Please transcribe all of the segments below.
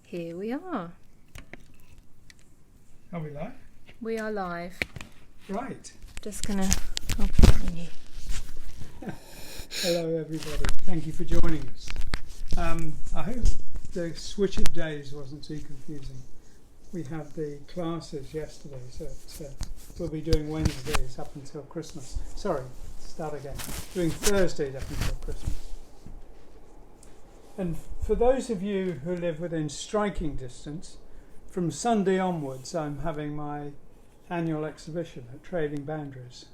Here we are. Are we live? We are live. Right. Just gonna. I'll put it on you. Hello, everybody. Thank you for joining us. I hope the switch of days wasn't too confusing. We had the classes yesterday, so we'll be doing Wednesdays up until Christmas. Sorry, start again. Doing Thursdays up until Christmas. And for those of you who live within striking distance, from Sunday onwards, I'm having my annual exhibition at Trading Boundaries.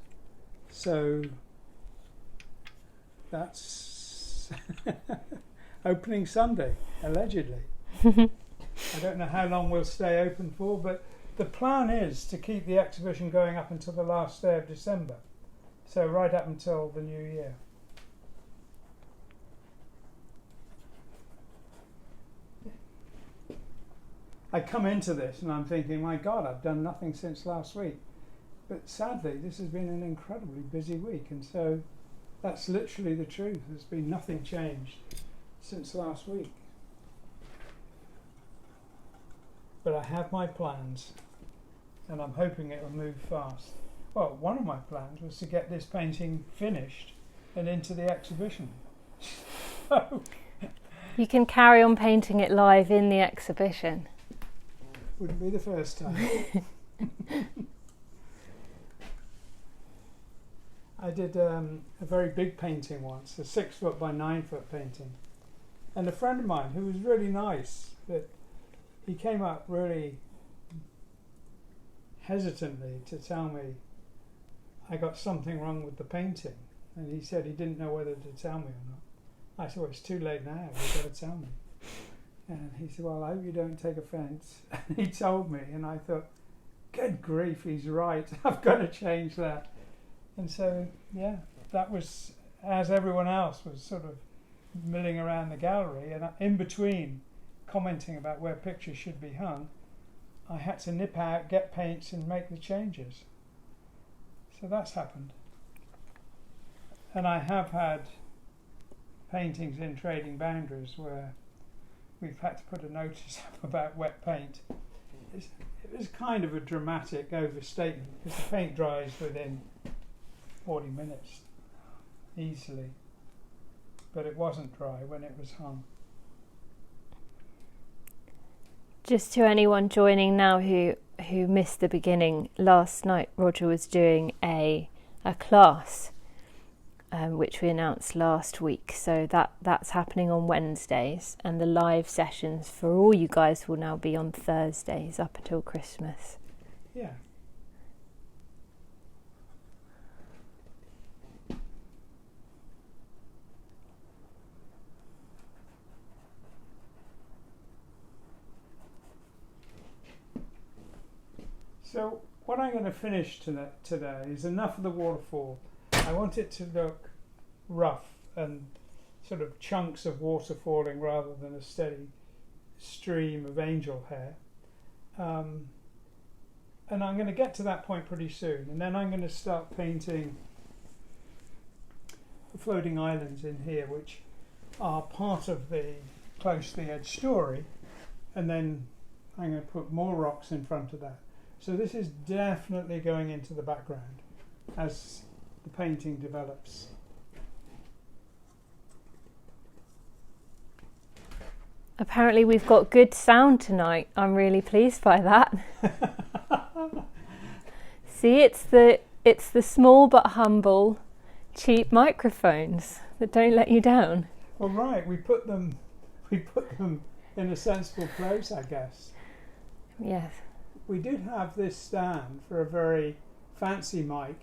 So that's opening Sunday, allegedly. I don't know how long we'll stay open for, but the plan is to keep the exhibition going up until the last day of December. So right up until the new year. I come into this and I'm thinking, my God, I've done nothing since last week. But sadly, this has been an incredibly busy week, and so that's literally the truth. There's been nothing changed since last week. But I have my plans, and I'm hoping it will move fast. Well, one of my plans was to get this painting finished and into the exhibition. You can carry on painting it live in the exhibition. Wouldn't be the first time. I did a very big painting once, a 6 foot by 9 foot painting. And a friend of mine who was really nice, that he came up really hesitantly to tell me I got something wrong with the painting. And he said he didn't know whether to tell me or not. I said, well, it's too late now, you've got to tell me. And he said, well, I hope you don't take offence. And he told me, and I thought, good grief, he's right. I've got to change that. And so, yeah, that was, as everyone else was sort of milling around the gallery, and in between commenting about where pictures should be hung, I had to nip out, get paints, and make the changes. So that's happened. And I have had paintings in Trading Boundaries where we've had to put a notice up about wet paint. It was kind of a dramatic overstatement because the paint dries within 40 minutes easily, but it wasn't dry when it was hung. Just to anyone joining now who missed the beginning, last night Roger was doing a class which we announced last week, so that's happening on Wednesdays, and the live sessions for all you guys will now be on Thursdays up until Christmas. Yeah. So what I'm going to finish today is enough of the waterfall. I want it to look rough and sort of chunks of water falling rather than a steady stream of angel hair. And I'm going to get to that point pretty soon. And then I'm going to start painting the floating islands in here, which are part of the close to the edge story. And then I'm going to put more rocks in front of that. So this is definitely going into the background as the painting develops. Apparently we've got good sound tonight. I'm really pleased by that. See, it's the small but humble, cheap microphones that don't let you down. Well, right, we put them in a sensible place, I guess. Yes. We did have this stand for a very fancy mic,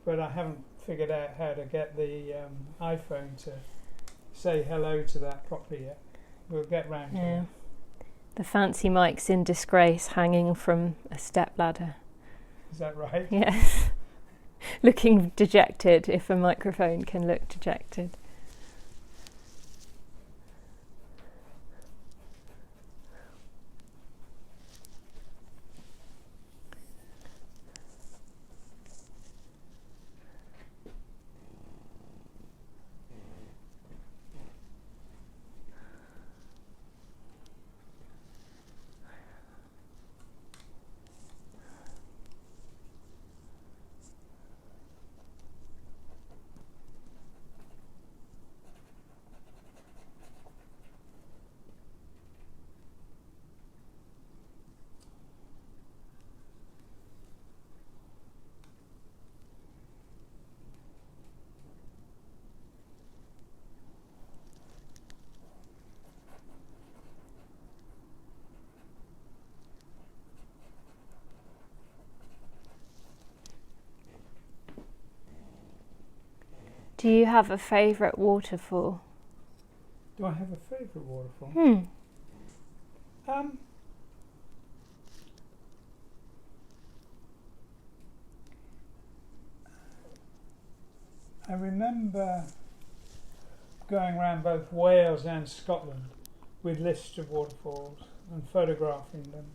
but I haven't figured out how to get the iPhone to say hello to that properly yet. We'll get round to it. The fancy mic's in disgrace, hanging from a stepladder. Is that right? Yes. Looking dejected, if a microphone can look dejected. Do you have a favourite waterfall? Do I have a favourite waterfall? I remember going around both Wales and Scotland with lists of waterfalls and photographing them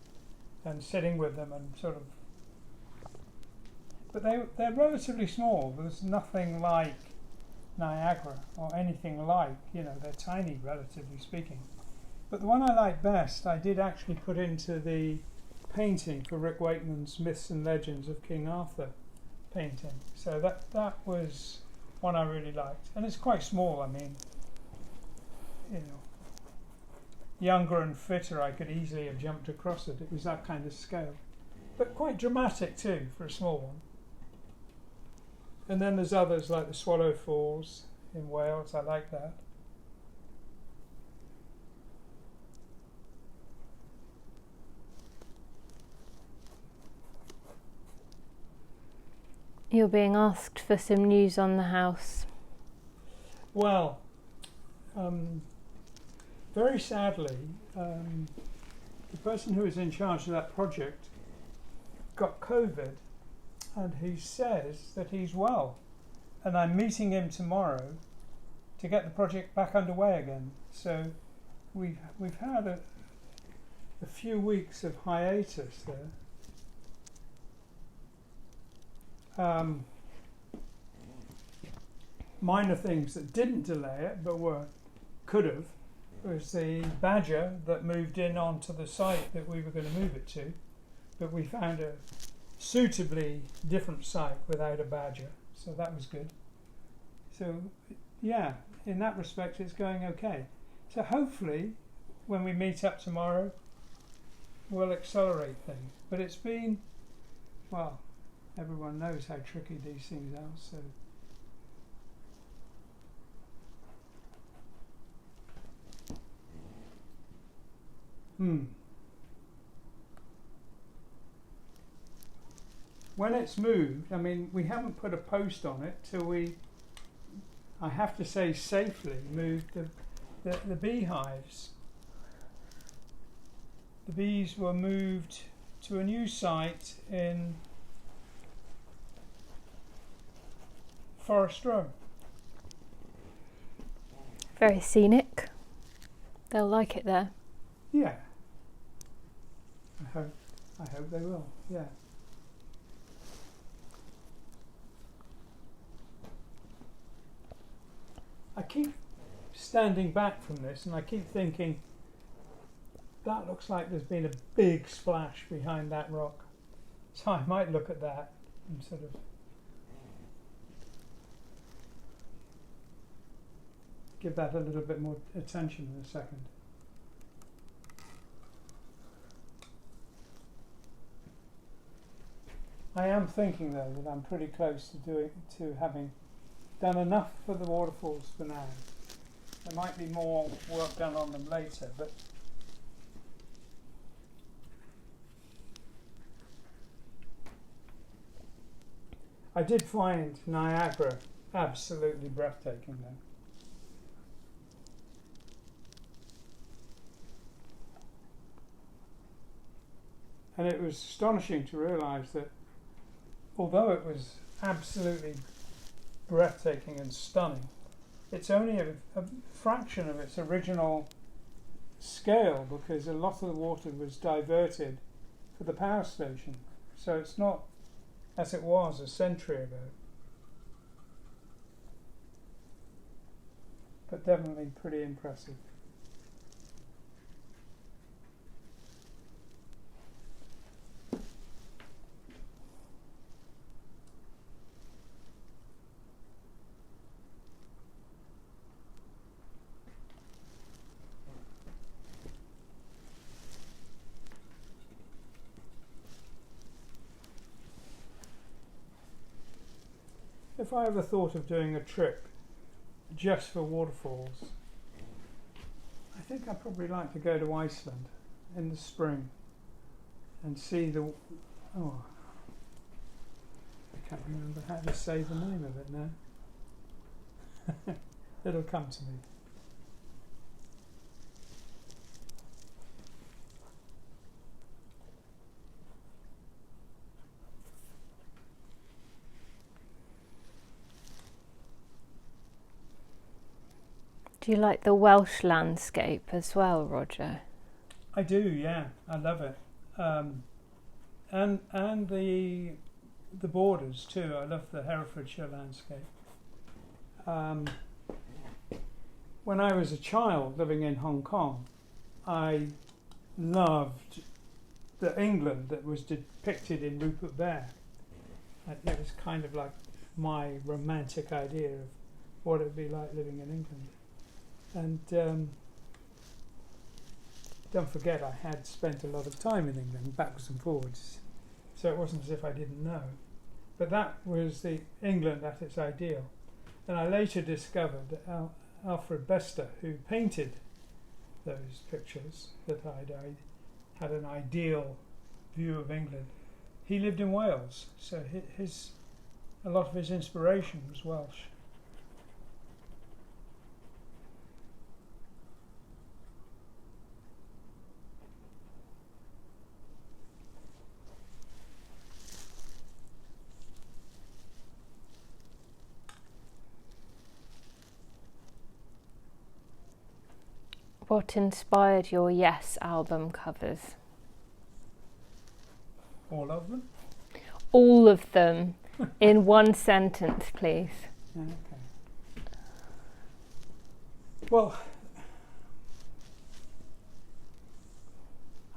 and sitting with them and sort of. But they're relatively small. There's nothing like Niagara or anything like, they're tiny relatively speaking. But the one I like best, I did actually put into the painting for Rick Wakeman's Myths and Legends of King Arthur painting. So that was one I really liked. And it's quite small, I mean, younger and fitter, I could easily have jumped across it. It was that kind of scale. But quite dramatic too, for a small one. And then there's others like the Swallow Falls in Wales, I like that. You're being asked for some news on the house. Well, very sadly, the person who was in charge of that project got COVID, and he says that he's well. And I'm meeting him tomorrow to get the project back underway again. So we've had a few weeks of hiatus there. Minor things that didn't delay it but could have was the badger that moved in onto the site that we were going to move it to, but we found a suitably different site without a badger, so that was good. So yeah, in that respect it's going okay. So hopefully when we meet up tomorrow we'll accelerate things, but it's been, well, everyone knows how tricky these things are, so. When it's moved, I mean, we haven't put a post on it till I have to say safely, moved the beehives. The bees were moved to a new site in Forest Row. Very scenic. They'll like it there. Yeah. I hope they will, yeah. I keep standing back from this and I keep thinking, that looks like there's been a big splash behind that rock. So I might look at that and sort of give that a little bit more attention in a second. I am thinking though that I'm pretty close to having done enough for the waterfalls for now. There might be more work done on them later, but I did find Niagara absolutely breathtaking though. And it was astonishing to realise that although it was absolutely breathtaking and stunning, it's only a fraction of its original scale because a lot of the water was diverted for the power station. So it's not as it was a century ago. But definitely pretty impressive. If I ever thought of doing a trip just for waterfalls, I think I'd probably like to go to Iceland in the spring and see the, I can't remember how to say the name of it now. It'll come to me. Do you like the Welsh landscape as well, Roger? I do, yeah. I love it. And the borders too. I love the Herefordshire landscape. When I was a child living in Hong Kong, I loved the England that was depicted in Rupert Bear. It was kind of like my romantic idea of what it would be like living in England. And don't forget, I had spent a lot of time in England, backwards and forwards, so it wasn't as if I didn't know. But that was the England at its ideal. And I later discovered that Alfred Bester, who painted those pictures that I had an ideal view of England, he lived in Wales, so a lot of his inspiration was Welsh. What inspired your Yes album covers? All of them? All of them, in one sentence, please. Okay. Well,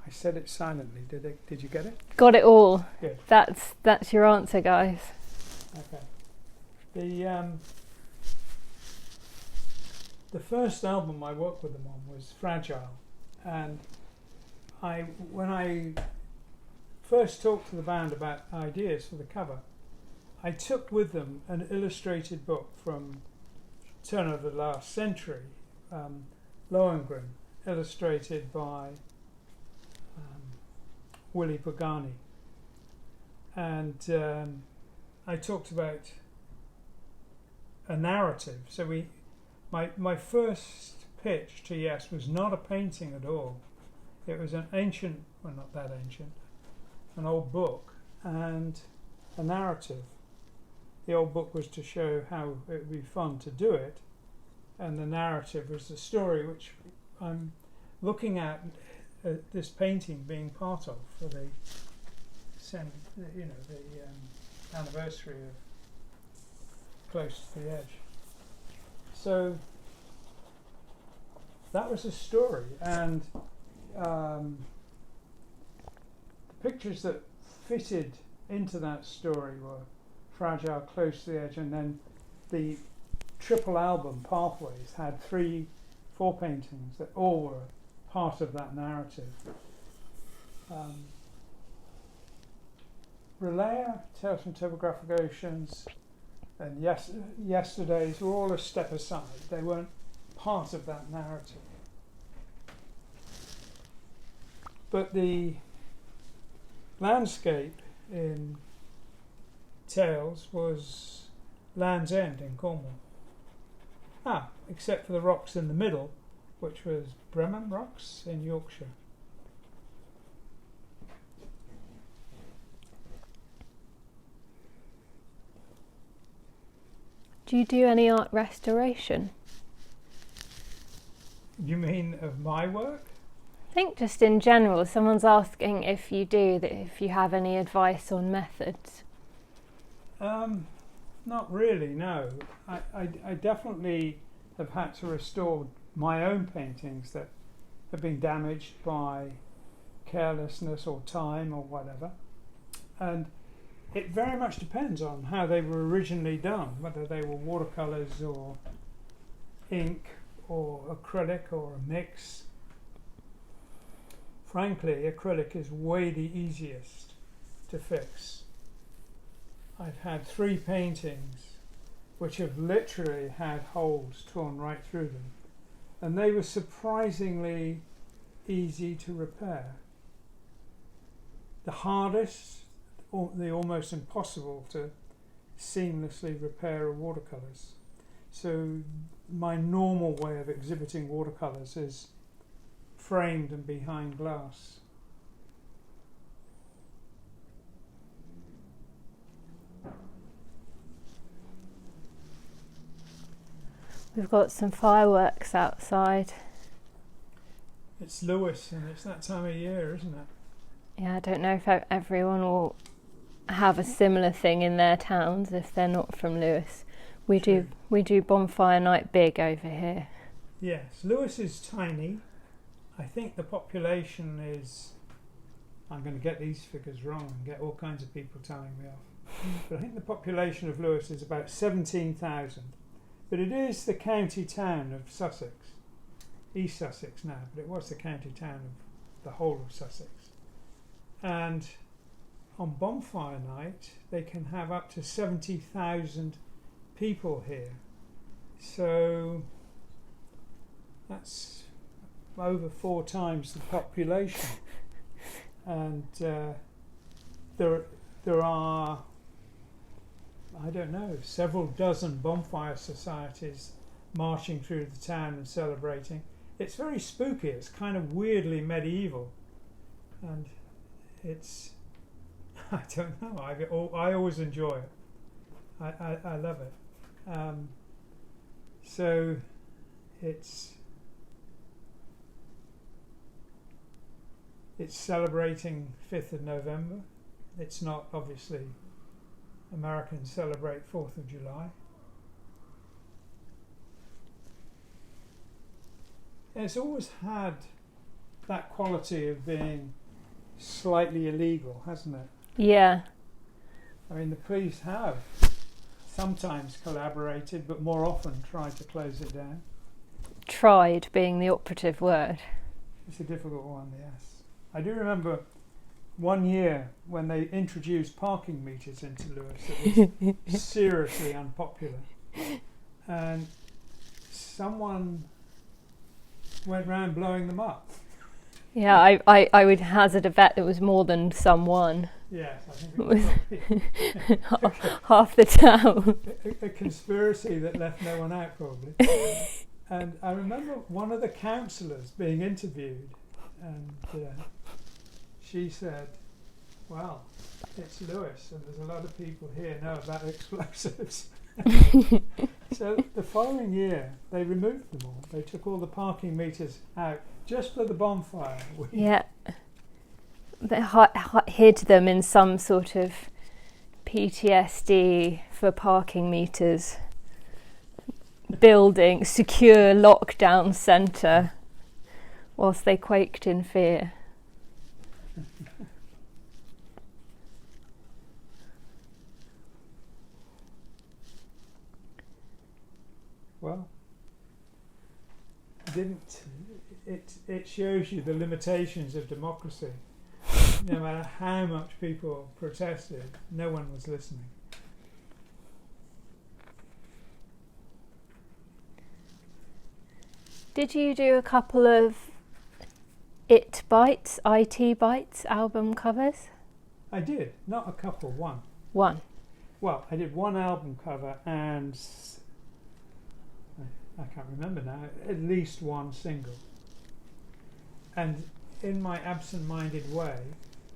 I said it silently. Did you get it? Got it all. Good. That's your answer, guys. Okay. The first album I worked with them on was Fragile, and when I first talked to the band about ideas for the cover, I took with them an illustrated book from turn of the last century, Lohengrin, illustrated by Willy Pagani, and I talked about a narrative. So my first pitch to Yes was not a painting at all. It was an ancient, well, not that ancient, an old book and a narrative. The old book was to show how it would be fun to do it, and the narrative was the story which I'm looking at this painting being part of for the anniversary of Close to the Edge. So that was a story, and the pictures that fitted into that story were Fragile, Close to the Edge, and then the triple album Pathways had 4 paintings that all were part of that narrative. Relaya, Tales from Topographic Oceans, and Yesterdays were all a step aside. They weren't part of that narrative. But the landscape in Tales was Land's End in Cornwall. Except for the rocks in the middle, which was Bremen Rocks in Yorkshire. Do you do any art restoration? You mean of my work? I think just in general, someone's asking if you do, if you have any advice on methods. Not really, no. I definitely have had to restore my own paintings that have been damaged by carelessness or time or whatever. And it very much depends on how they were originally done, whether they were watercolours or ink or acrylic or a mix. Frankly, acrylic is way the easiest to fix. I've had 3 paintings which have literally had holes torn right through them, and they were surprisingly easy to repair. The hardest, or the almost impossible to seamlessly repair, are watercolours. So my normal way of exhibiting watercolours is framed and behind glass. We've got some fireworks outside. It's Lewis, and it's that time of year, isn't it? Yeah, I don't know if everyone will have a similar thing in their towns if they're not from Lewis. We do bonfire night big over here. Yes, Lewis is tiny. I think the population is, I'm going to get these figures wrong and get all kinds of people telling me off, but I think the population of Lewis is about 17,000. But it is the county town of Sussex, East Sussex now, but it was the county town of the whole of Sussex. And on bonfire night, they can have up to 70,000 people here. So that's over 4 times the population. And there are, I don't know, several dozen bonfire societies marching through the town and celebrating. It's very spooky. It's kind of weirdly medieval, and it's, I don't know, I always enjoy it. I love it. So it's celebrating 5th of November. It's not, obviously, Americans celebrate 4th of July. And it's always had that quality of being slightly illegal, hasn't it? Yeah. I mean, the police have sometimes collaborated, but more often tried to close it down. Tried being the operative word. It's a difficult one, yes. I do remember one year when they introduced parking meters into Lewis, it was seriously unpopular. And someone went round blowing them up. Yeah, I would hazard a bet it was more than someone. Yes, I think it was half the town. a conspiracy that left no one out, probably. And I remember one of the councillors being interviewed, and she said, well, it's Lewis, and there's a lot of people here know about explosives. So the following year, they removed them all. They took all the parking meters out just for the bonfire. Yeah. They hid them in some sort of PTSD for parking meters building, secure lockdown centre, whilst they quaked in fear. Well, it shows you the limitations of democracy. No matter how much people protested, no one was listening. Did you do a couple of IT Bites album covers? I did, not a couple, one. One. Well, I did one album cover and I can't remember now, at least one single. And in my absent-minded way,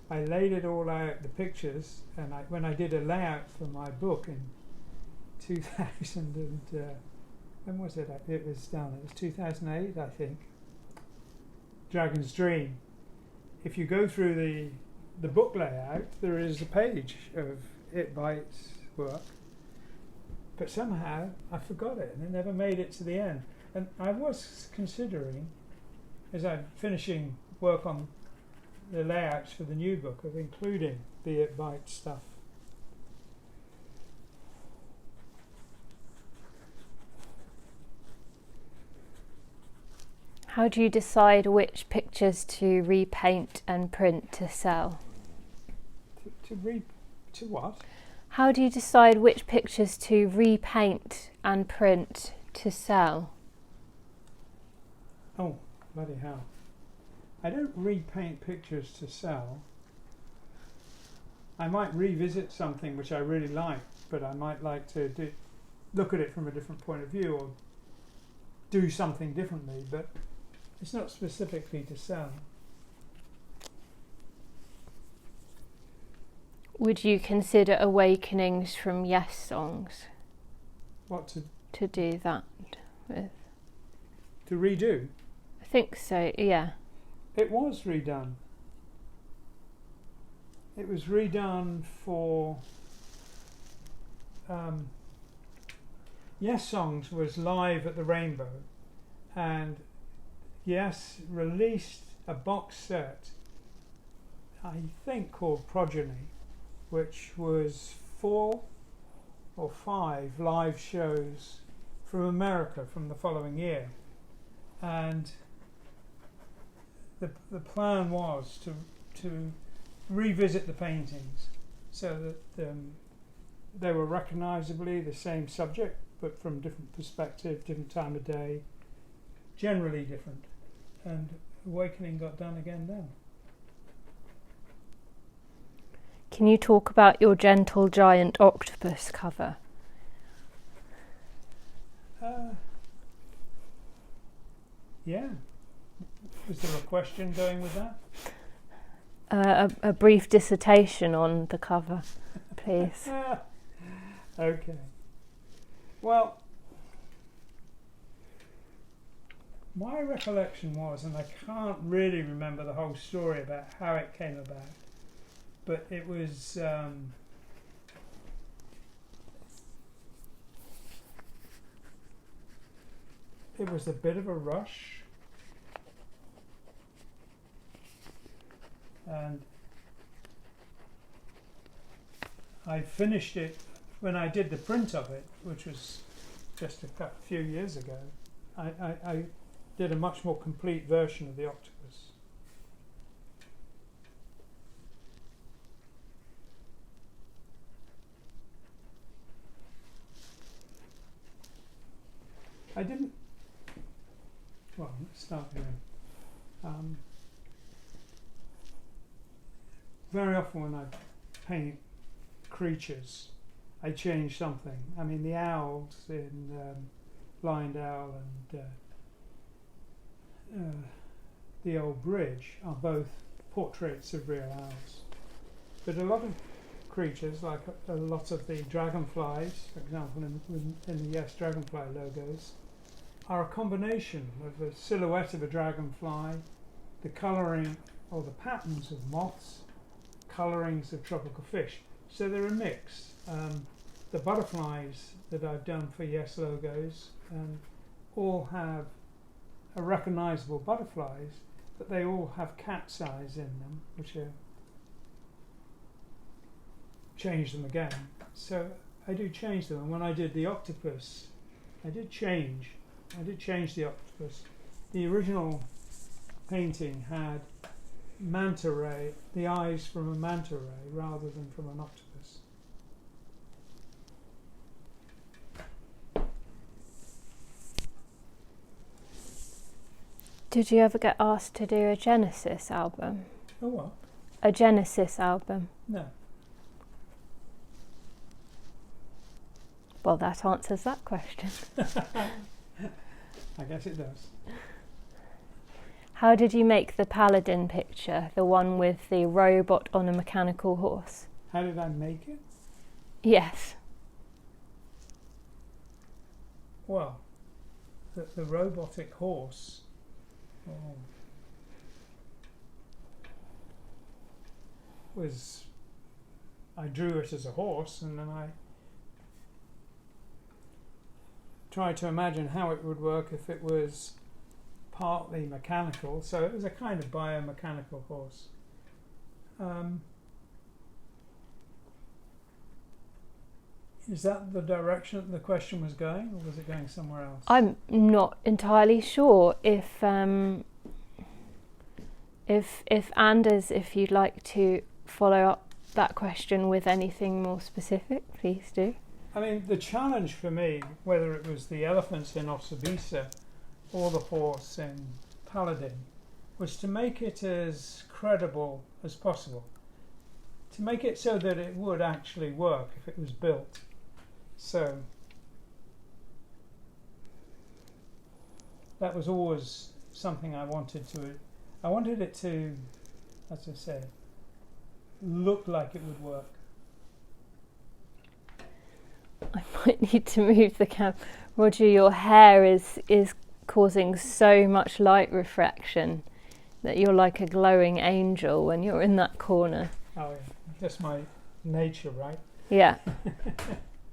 I laid it all out, the pictures, and when I did a layout for my book in 2000 and when was it? It was 2008, I think. Dragon's Dream. If you go through the book layout, there is a page of It Bites work. But somehow I forgot it and it never made it to the end. And I was considering, as I'm finishing work on the layouts for the new book, of including the It Bites stuff. How do you decide which pictures to repaint and print to sell? To what? How do you decide which pictures to repaint and print to sell? Oh, bloody hell. I don't repaint pictures to sell. I might revisit something which I really like, but I might like to look at it from a different point of view or do something differently, but it's not specifically to sell. Would you consider Awakenings from Yes songs What to do that with? to redo? I think so, yeah. It was redone. It was redone for Yes Songs was live at the Rainbow, and Yes released a box set, I think called Progeny, which was 4 or 5 live shows from America from the following year, and the plan was to revisit the paintings so that they were recognisably the same subject but from different perspective, different time of day, generally different, and Awakening got done again then. Can you talk about your Gentle Giant Octopus cover? Yeah. Was there a question going with that? A brief dissertation on the cover, please. Okay. Well, my recollection was, and I can't really remember the whole story about how it came about, but it was a bit of a rush, and I finished it when I did the print of it, which was just a few years ago. I did a much more complete version of the octopus. I didn't. Well, let's start again. Very often when I paint creatures, I change something. I mean, the owls in Blind Owl and the Old Bridge are both portraits of real owls. But a lot of creatures, like a lot of the dragonflies, for example, in the Yes Dragonfly logos, are a combination of the silhouette of a dragonfly, the colouring or the patterns of moths, colourings of tropical fish. So they're a mix. The butterflies that I've done for Yes logos all have a recognisable butterflies, but they all have cat's eyes in them, which are change them again. So I do change them. And when I did the octopus, I did change the octopus. The original painting had manta ray, the eyes from a manta ray rather than from an octopus. Did you ever get asked to do a Genesis album? Oh, what? A Genesis album? No. Well, that answers that question. I guess it does. How did you make the Paladin picture, the one with the robot on a mechanical horse? How did I make it? Yes. Well, the robotic horse. I drew it as a horse, and then I tried to imagine how it would work if it was partly mechanical. So it was a kind of biomechanical horse. Is that the direction the question was going, or was it going somewhere else? I'm not entirely sure. If Anders, if you'd like to follow up that question with anything more specific, please do. I mean, the challenge for me, whether it was the elephants in Ossabisa or the horse in Paladin, was to make it as credible as possible. To make it so that it would actually work if it was built. So that was always something I wanted it to, as I say, look like it would work. I might need to move the camera. Roger, your hair is causing so much light refraction that you're like a glowing angel when you're in that corner. Oh yeah, that's my nature, right? Yeah.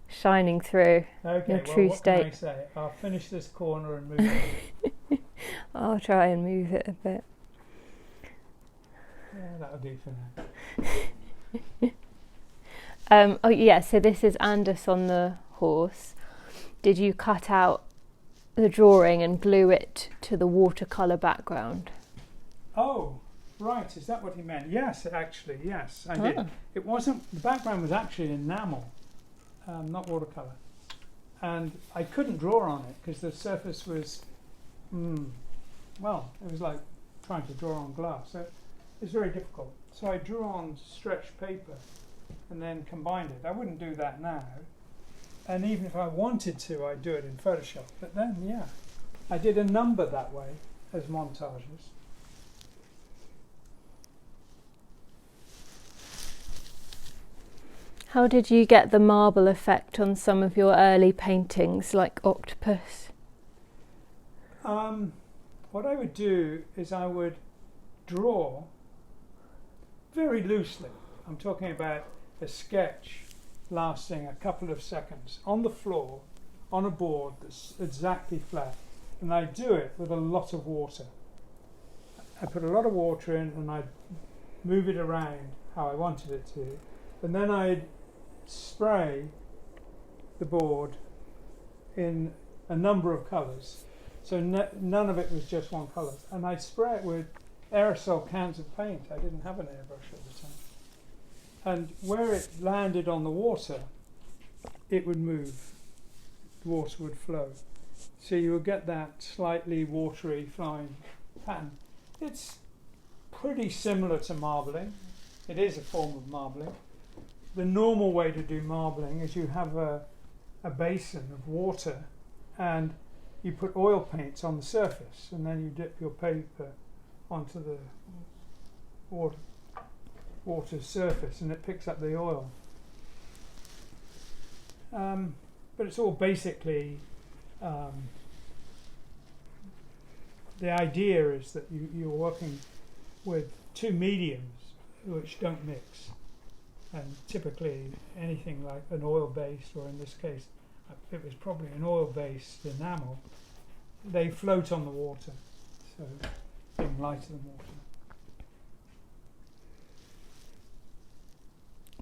Shining through Okay, your well, true what state. can I say? I'll finish this corner and move it. I'll try and move it a bit. Yeah, that'll do for now. Oh yeah, so this is Andus on the horse. Did you cut out the drawing and glue it to the watercolour background? Oh, right, is that what he meant? Yes, actually, yes, I did. It wasn't, the background was actually enamel, not watercolour. And I couldn't draw on it because the surface was, well, it was like trying to draw on glass. So it's very difficult. So I drew on stretched paper and then combined it. I wouldn't do that now. And even if I wanted to, I'd do it in Photoshop. But then, yeah, I did a number that way as montages. How did you get the marble effect on some of your early paintings, like Octopus? What I would do is I would draw very loosely. I'm talking about a sketch lasting a couple of seconds on the floor, on a board that's exactly flat. And I do it with a lot of water. I put a lot of water in and I'd move it around how I wanted it to. And then I'd spray the board in a number of colours. So none of it was just one colour. And I'd spray it with aerosol cans of paint. I didn't have an airbrush at the time. And where it landed on the water, it would move. The water would flow. So you would get that slightly watery flying pattern. It's pretty similar to marbling. It is a form of marbling. The normal way to do marbling is you have a basin of water and you put oil paints on the surface and then you dip your paper onto the water surface and it picks up the oil. But it's all basically, the idea is that you're working with two mediums which don't mix. And typically anything like an oil-based, or in this case it was probably an oil-based enamel, they float on the water, so being lighter than water.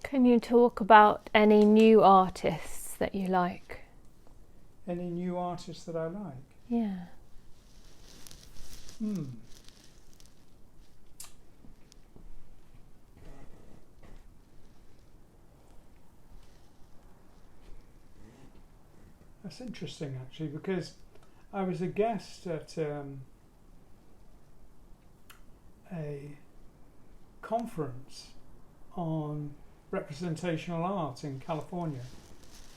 Can you talk about any new artists that you like? Any new artists that I like? Yeah. That's interesting actually, because I was a guest at a conference on representational art in California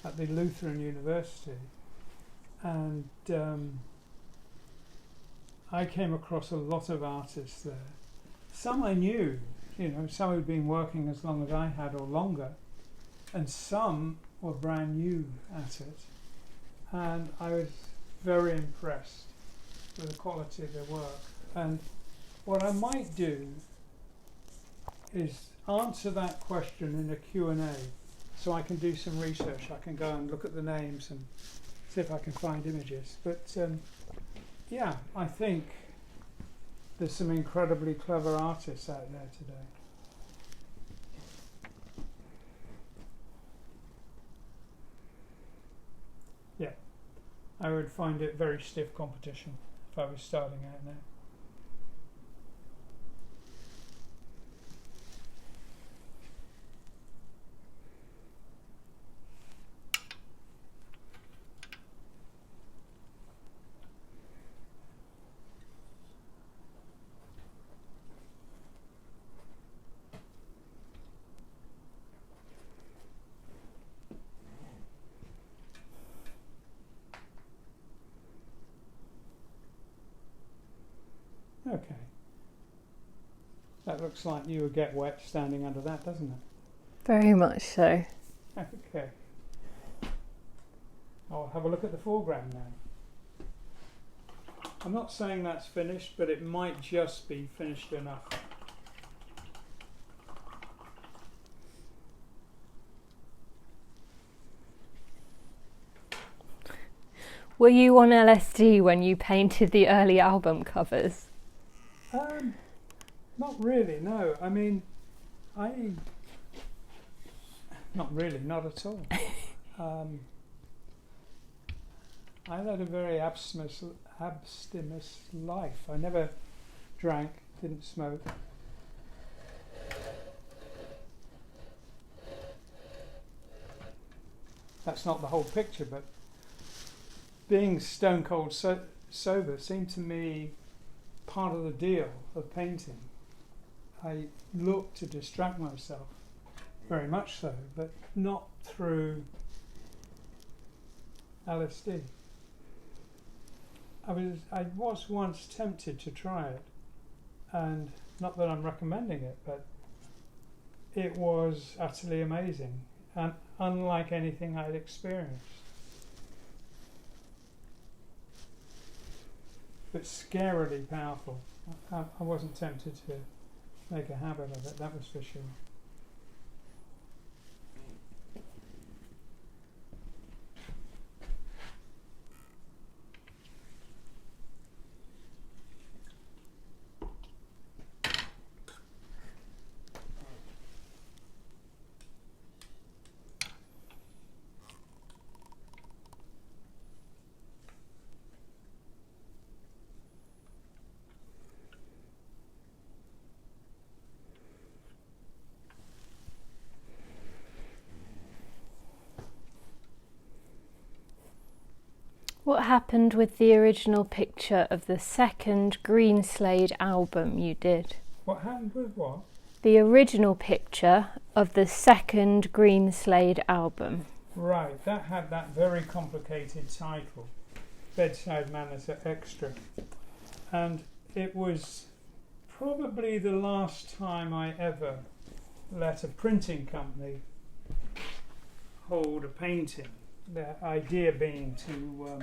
at the Lutheran University, and I came across a lot of artists there. Some I knew, some had been working as long as I had or longer, and some were brand new at it. And I was very impressed with the quality of their work. And what I might do is answer that question in a Q&A, so I can do some research. I can go and look at the names and see if I can find images. But yeah, I think there's some incredibly clever artists out there today. Yeah, I would find it very stiff competition if I was starting out now. Okay. That looks like you would get wet standing under that, doesn't it? Very much so. Okay. I'll have a look at the foreground now. I'm not saying that's finished, but it might just be finished enough. Were you on LSD when you painted the early album covers? Not really, no. I mean, not really, not at all. I led a very abstemious life. I never drank, didn't smoke. That's not the whole picture, but being stone cold sober seemed to me part of the deal of painting. I looked to distract myself, very much so, but not through LSD. I was once tempted to try it, and not that I'm recommending it, but it was utterly amazing and unlike anything I'd experienced. But scarily powerful. I wasn't tempted to make a habit of it, that was for sure. What happened with the original picture of the second Greenslade album you did? What happened with what? The original picture of the second Greenslade album. Right, that had that very complicated title, Bedside Manners Extra. And it was probably the last time I ever let a printing company hold a painting. The idea being to,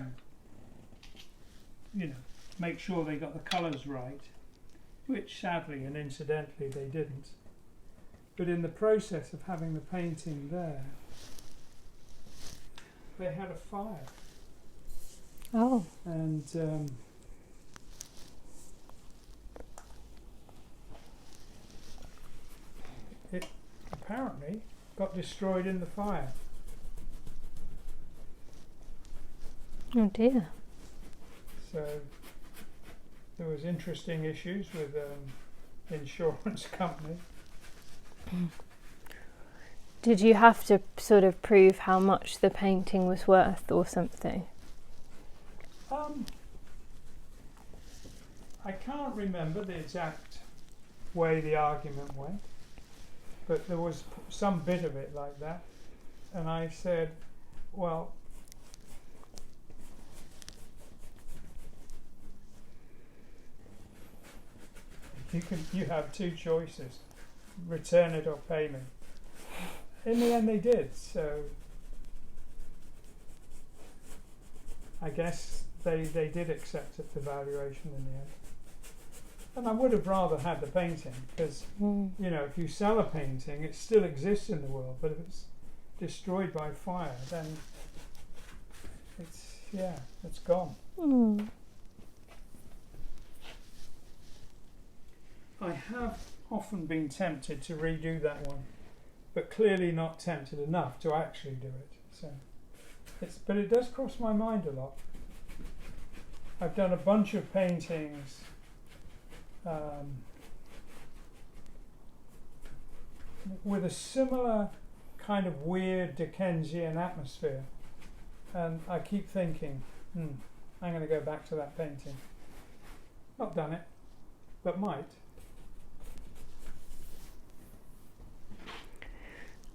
make sure they got the colours right, which sadly and incidentally they didn't. But in the process of having the painting there, they had a fire. Oh. And it apparently got destroyed in the fire. Oh dear. So there was interesting issues with insurance company. Did you have to sort of prove how much the painting was worth or something? I can't remember the exact way the argument went, but there was some bit of it like that, and I said, well, you have two choices, return it or pay me. In the end they did, so I guess they did accept it, the valuation in the end. And I would have rather had the painting, because if you sell a painting it still exists in the world, but if it's destroyed by fire then it's gone. I have often been tempted to redo that one, but clearly not tempted enough to actually do it. So, but it does cross my mind a lot. I've done a bunch of paintings with a similar kind of weird Dickensian atmosphere, and I keep thinking, I'm going to go back to that painting. Not done it, but might.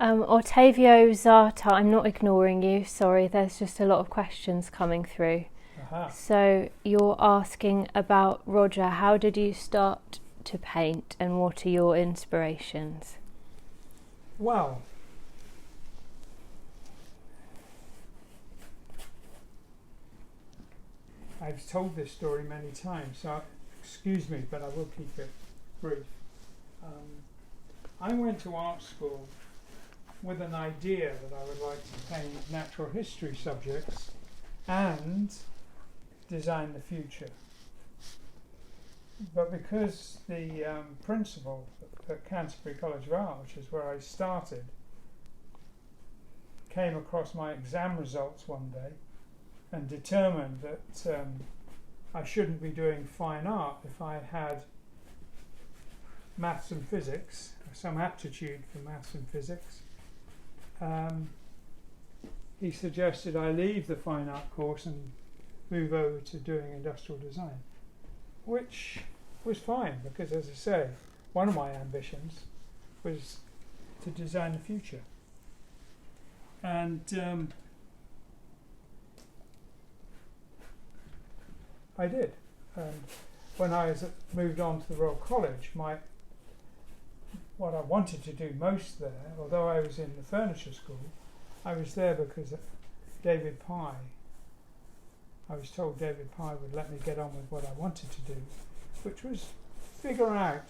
Ottavio Zata, I'm not ignoring you, sorry, there's just a lot of questions coming through. So you're asking about, Roger, how did you start to paint and what are your inspirations? Well, I've told this story many times, so excuse me, but I will keep it brief. I went to art school with an idea that I would like to paint natural history subjects and design the future. But because the principal at Canterbury College of Art, which is where I started, came across my exam results one day and determined that I shouldn't be doing fine art if I had maths and physics, some aptitude for maths and physics. He suggested I leave the fine art course and move over to doing industrial design, which was fine because, as I say, one of my ambitions was to design the future. And I did. And when I moved on to the Royal College, what I wanted to do most there, although I was in the furniture school, I was there because of David Pye. I was told David Pye would let me get on with what I wanted to do, which was figure out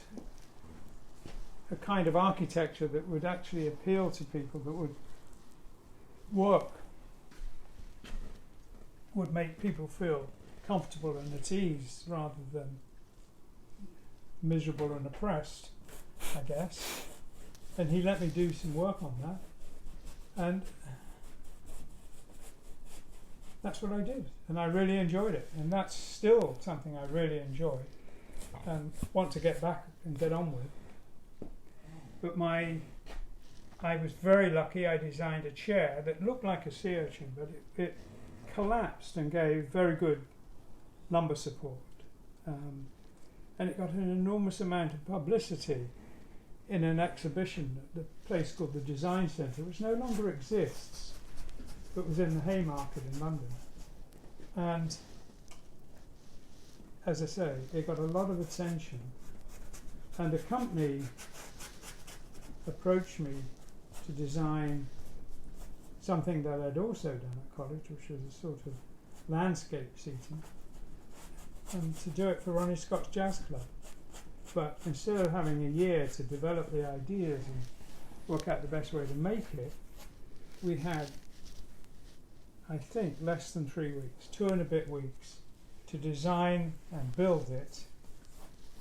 a kind of architecture that would actually appeal to people, that would work, would make people feel comfortable and at ease rather than miserable and oppressed, I guess. And he let me do some work on that, and that's what I did, and I really enjoyed it, and that's still something I really enjoy and want to get back and get on with. But I was very lucky. I designed a chair that looked like a sea urchin, but it collapsed and gave very good lumbar support, and it got an enormous amount of publicity in an exhibition at the place called the Design Centre, which no longer exists, but was in the Haymarket in London. And as I say, it got a lot of attention, and a company approached me to design something that I'd also done at college, which was a sort of landscape seating, and to do it for Ronnie Scott's Jazz Club. But instead of having a year to develop the ideas and work out the best way to make it, we had, I think, less than 3 weeks, 2 and a bit weeks, to design and build it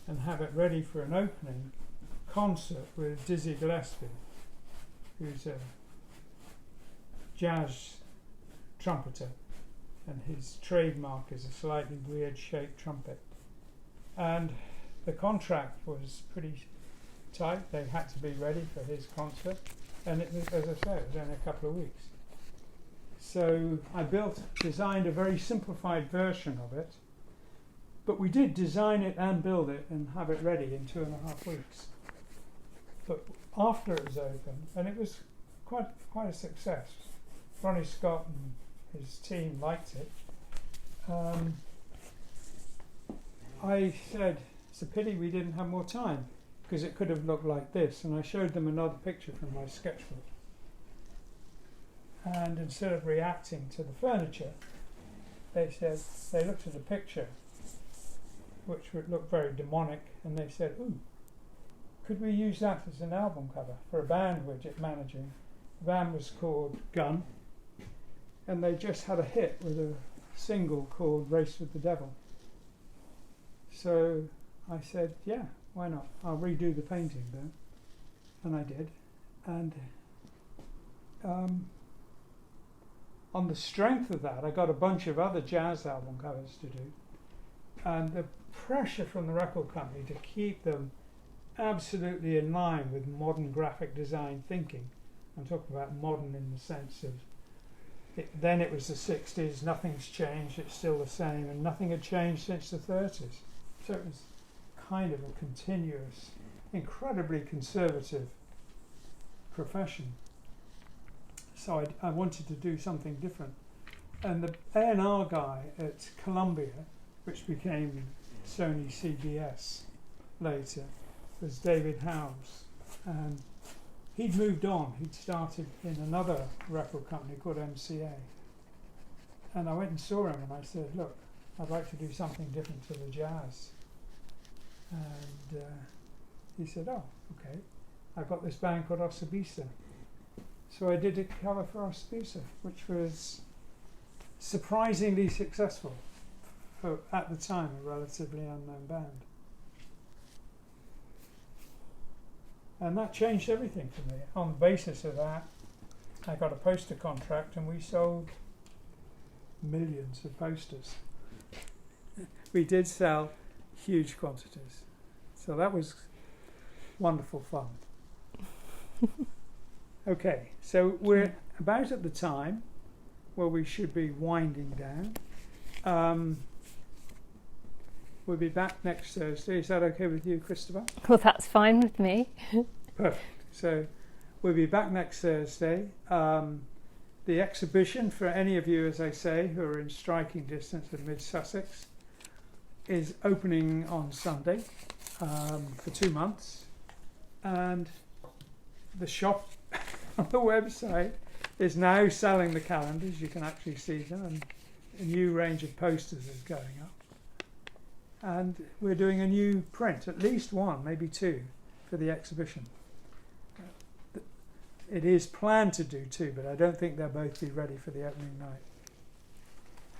and have it ready for an opening concert with Dizzy Gillespie, who's a jazz trumpeter, and his trademark is a slightly weird shaped trumpet. And the contract was pretty tight. They had to be ready for his concert, and it was, as I say, it was only a couple of weeks. So I designed a very simplified version of it, but we did design it and build it and have it ready in 2.5 weeks. But after it was open, and it was quite a success. Ronnie Scott and his team liked it. I said, it's a pity we didn't have more time, because it could have looked like this, and I showed them another picture from my sketchbook. And instead of reacting to the furniture, they looked at the picture, which would look very demonic, and they said, ooh, could we use that as an album cover for a band we're managing? The band was called Gun, and they just had a hit with a single called Race with the Devil. So I said, yeah, why not? I'll redo the painting then. And I did. And on the strength of that, I got a bunch of other jazz album covers to do. And the pressure from the record company to keep them absolutely in line with modern graphic design thinking. I'm talking about modern in the sense of, then it was the 60s, nothing's changed, it's still the same, and nothing had changed since the 30s. So it was kind of a continuous, incredibly conservative profession. So I wanted to do something different. And the A&R guy at Columbia, which became Sony CBS later, was David Howes. And he'd moved on. He'd started in another record company called MCA. And I went and saw him and I said, look, I'd like to do something different to the jazz. And he said, oh, okay. I've got this band called Osibisa. So I did a cover for Osibisa, which was surprisingly successful for, at the time, a relatively unknown band. And that changed everything for me. On the basis of that, I got a poster contract and we sold millions of posters. We did sell huge quantities. So that was wonderful fun. Okay, so we're about at the time where we should be winding down. We'll be back next Thursday. Is that okay with you, Christopher? Well, that's fine with me. Perfect. So we'll be back next Thursday. The exhibition, for any of you, as I say, who are in striking distance of Mid Sussex, is opening on Sunday for 2 months. And the shop on the website is now selling the calendars. You can actually see them, and a new range of posters is going up. And we're doing a new print, at least one, maybe two, for the exhibition. It is planned to do two, but I don't think they'll both be ready for the opening night.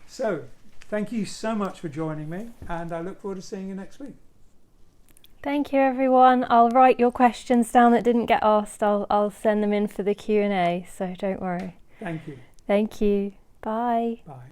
So, thank you so much for joining me, and I look forward to seeing you next week. Thank you, everyone. I'll write your questions down that didn't get asked. I'll send them in for the Q&A, so don't worry. Thank you. Thank you. Bye. Bye.